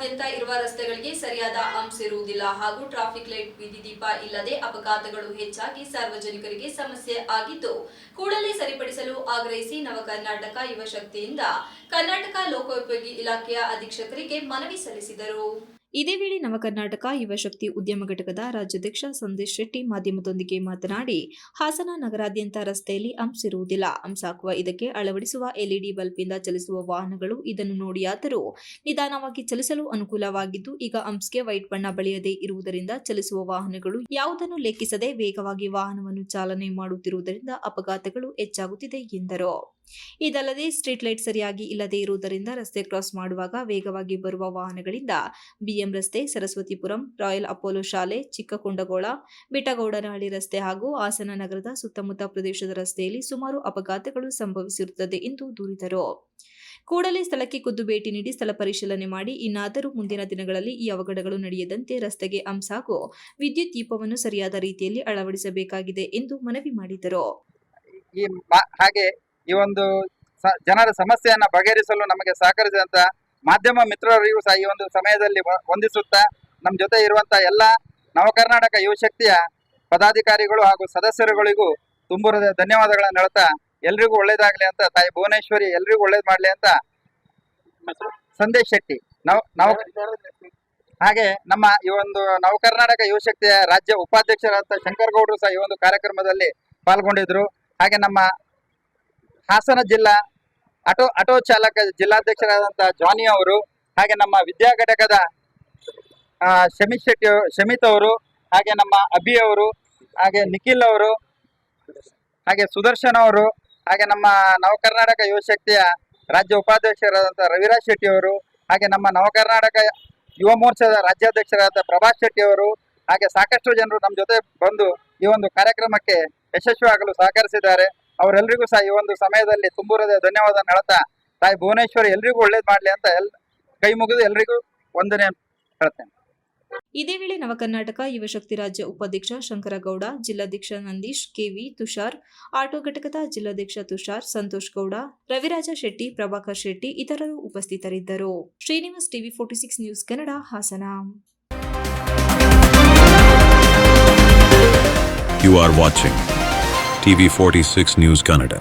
ನಗರಾದ್ಯಂತ ಇರುವ ರಸ್ತೆಗಳಿಗೆ ಸರಿಯಾದ ಹಂಪ್ಸ್ ಇರುವುದಿಲ್ಲ ಹಾಗೂ ಟ್ರಾಫಿಕ್ ಲೈಟ್ ಬೀದಿ ದೀಪ ಇಲ್ಲದೆ ಅಪಘಾತಗಳು ಹೆಚ್ಚಾಗಿ ಸಾರ್ವಜನಿಕರಿಗೆ ಸಮಸ್ಯೆ ಆಗಿದ್ದು ಕೂಡಲೇ ಸರಿಪಡಿಸಲು ಆಗ್ರಹಿಸಿ ನವಕರ್ನಾಟಕ ಯುವ ಶಕ್ತಿಯಿಂದ ಕರ್ನಾಟಕ ಲೋಕೋಪಯೋಗಿ ಇಲಾಖೆಯ ಅಧೀಕ್ಷಕರಿಗೆ ಮನವಿ ಸಲ್ಲಿಸಿದರು. ಇದೇ ವೇಳೆ ನವಕರ್ನಾಟಕ ಯುವ ಶಕ್ತಿ ಉದ್ಯಮ ಘಟಕದ ರಾಜ್ಯಾಧ್ಯಕ್ಷ ಸಂದೇಶ್ ಶೆಟ್ಟಿ ಮಾಧ್ಯಮದೊಂದಿಗೆ ಮಾತನಾಡಿ, ಹಾಸನ ನಗರಾದ್ಯಂತ ರಸ್ತೆಯಲ್ಲಿ ಹಂಪ್ಸ್ ಇರುವುದಿಲ್ಲ. ಹಂಪ್ಸ್ ಹಾಕುವ ಇದಕ್ಕೆ ಅಳವಡಿಸುವ ಎಲ್ಇಡಿ ಬಲ್ಬ್ನಿಂದ ಚಲಿಸುವ ವಾಹನಗಳು ಇದನ್ನು ನೋಡಿಯಾದರೂ ನಿಧಾನವಾಗಿ ಚಲಿಸಲು ಅನುಕೂಲವಾಗಿದ್ದು, ಈಗ ಹಂಪ್ಸ್ಗೆ ವೈಟ್ ಬಣ್ಣ ಬಳಿಯದೇ ಇರುವುದರಿಂದ ಚಲಿಸುವ ವಾಹನಗಳು ಯಾವುದನ್ನು ಲೆಕ್ಕಿಸದೆ ವೇಗವಾಗಿ ವಾಹನವನ್ನು ಚಾಲನೆ ಮಾಡುತ್ತಿರುವುದರಿಂದ ಅಪಘಾತಗಳು ಹೆಚ್ಚಾಗುತ್ತಿದೆ ಎಂದರು. ಇದಲ್ಲದೆ ಸ್ಟ್ರೀಟ್ ಲೈಟ್ ಸರಿಯಾಗಿ ಇಲ್ಲದೆ ಇರುವುದರಿಂದ ರಸ್ತೆ ಕ್ರಾಸ್ ಮಾಡುವಾಗ ವೇಗವಾಗಿ ಬರುವ ವಾಹನಗಳಿಂದ ಬಿಎಂ ರಸ್ತೆ, ಸರಸ್ವತಿಪುರಂ, ರಾಯಲ್ ಅಪೋಲೋ ಶಾಲೆ, ಚಿಕ್ಕಕೊಂಡಗೋಳ, ಬಿಟ್ಟಗೌಡನಹಳ್ಳಿ ರಸ್ತೆ ಹಾಗೂ ಹಾಸನ ನಗರದ ಸುತ್ತಮುತ್ತ ಪ್ರದೇಶದ ರಸ್ತೆಯಲ್ಲಿ ಸುಮಾರು ಅಪಘಾತಗಳು ಸಂಭವಿಸಿರುತ್ತದೆ ಎಂದು ದೂರಿದರು. ಕೂಡಲೇ ಸ್ಥಳಕ್ಕೆ ಖುದ್ದು ಭೇಟಿ ನೀಡಿ ಸ್ಥಳ ಪರಿಶೀಲನೆ ಮಾಡಿ ಇನ್ನಾದರೂ ಮುಂದಿನ ದಿನಗಳಲ್ಲಿ ಈ ಅವಘಡಗಳು ನಡೆಯದಂತೆ ರಸ್ತೆಗೆ ಹಂಪ್ಸ್ ಹಾಗೂ ವಿದ್ಯುತ್ ದೀಪವನ್ನು ಸರಿಯಾದ ರೀತಿಯಲ್ಲಿ ಅಳವಡಿಸಬೇಕಾಗಿದೆ ಎಂದು ಮನವಿ ಮಾಡಿದರು. ಈ ಒಂದು ಜನರ ಸಮಸ್ಯೆಯನ್ನ ಬಗೆಹರಿಸಲು ನಮಗೆ ಸಹಕರಿಸಿದಂತ ಮಾಧ್ಯಮ ಮಿತ್ರರಿಗೂ ಸಹ ಈ ಒಂದು ಸಮಯದಲ್ಲಿ ವಂದಿಸುತ್ತಾ ನಮ್ಮ ಜೊತೆ ಇರುವಂತಹ ಎಲ್ಲ ನವಕರ್ನಾಟಕ ಯುವ ಶಕ್ತಿಯ ಪದಾಧಿಕಾರಿಗಳು ಹಾಗೂ ಸದಸ್ಯರುಗಳಿಗೂ ತುಂಬು ಧನ್ಯವಾದಗಳನ್ನು ಹೇಳ್ತಾ ಎಲ್ರಿಗೂ ಒಳ್ಳೇದಾಗ್ಲಿ ಅಂತ ತಾಯಿ ಭುವನೇಶ್ವರಿ ಎಲ್ರಿಗೂ ಒಳ್ಳೇದ್ ಮಾಡ್ಲಿ ಅಂತ ಸಂದೇಶ್ ಶೆಟ್ಟಿ ಹಾಗೆ ನಮ್ಮ ಈ ಒಂದು ನವಕರ್ನಾಟಕ ಯುವ ಶಕ್ತಿಯ ರಾಜ್ಯ ಉಪಾಧ್ಯಕ್ಷರಾದ ಶಂಕರ್ ಗೌಡರು ಸಹ ಈ ಒಂದು ಕಾರ್ಯಕ್ರಮದಲ್ಲಿ ಪಾಲ್ಗೊಂಡಿದ್ರು. ಹಾಗೆ ನಮ್ಮ ಹಾಸನ ಜಿಲ್ಲಾ ಆಟೋ ಚಾಲಕ ಜಿಲ್ಲಾಧ್ಯಕ್ಷರಾದಂತಹ ಜಾನಿ ಅವರು, ಹಾಗೆ ನಮ್ಮ ವಿದ್ಯಾ ಘಟಕದ ಶಮಿತ್ ಅವರು, ಹಾಗೆ ನಮ್ಮ ಅಭಿ ಅವರು, ಹಾಗೆ ನಿಖಿಲ್ ಅವರು, ಹಾಗೆ ಸುದರ್ಶನ್ ಅವರು, ಹಾಗೆ ನಮ್ಮ ನವಕರ್ನಾಟಕ ಯುವ ಶಕ್ತಿಯ ರಾಜ್ಯ ಉಪಾಧ್ಯಕ್ಷರಾದಂತಹ ರವಿರಾಜ್ ಶೆಟ್ಟಿ ಅವರು, ಹಾಗೆ ನಮ್ಮ ನವಕರ್ನಾಟಕ ಯುವ ಮೋರ್ಚಾದ ರಾಜ್ಯಾಧ್ಯಕ್ಷರಾದ ಪ್ರಭಾಸ್ ಶೆಟ್ಟಿ ಅವರು, ಹಾಗೆ ಸಾಕಷ್ಟು ಜನರು ನಮ್ಮ ಜೊತೆ ಬಂದು ಈ ಒಂದು ಕಾರ್ಯಕ್ರಮಕ್ಕೆ ಯಶಸ್ವಿಯಾಗಲು ಸಹಕರಿಸಿದ್ದಾರೆ. ಅವರೆಲ್ಲರಿಗೂ ಸಹ ಈ ಒಂದು ಸಮಯದಲ್ಲಿ ತುಂಬುರದ ಧನ್ಯವಾದ ಹೇಳ್ತಾ ತಾಯಿ ಭುವನೇಶ್ವರಿ ಎಲ್ರಿಗೂ ಒಳ್ಳೇದ್ ಮಾಡ್ಲಿ ಅಂತ ಕೈ ಮುಗಿದು ಎಲ್ರಿಗೂ ವಂದನೆ ಹೇಳ್ತೇನೆ. ಇದೇ ವೇಳೆ ನವಕರ್ನಾಟಕ ಯುವ ಶಕ್ತಿ ರಾಜ್ಯ ಉಪಾಧ್ಯಕ್ಷ ಶಂಕರಗೌಡ, ಜಿಲ್ಲಾಧ್ಯಕ್ಷ ನಂದೀಶ್, ಕೆವಿ, ತುಷಾರ್, ಆಟೋ ಘಟಕದ ಜಿಲ್ಲಾಧ್ಯಕ್ಷ ತುಷಾರ್, ಸಂತೋಷ್ ಗೌಡ, ರವಿರಾಜ ಶೆಟ್ಟಿ, ಪ್ರಭಾಕರ್ ಶೆಟ್ಟಿ ಇತರರು ಉಪಸ್ಥಿತರಿದ್ದರು. Srinivas, TV 46 news Kannada, Hassan. You are watching TV 46 News Kannada.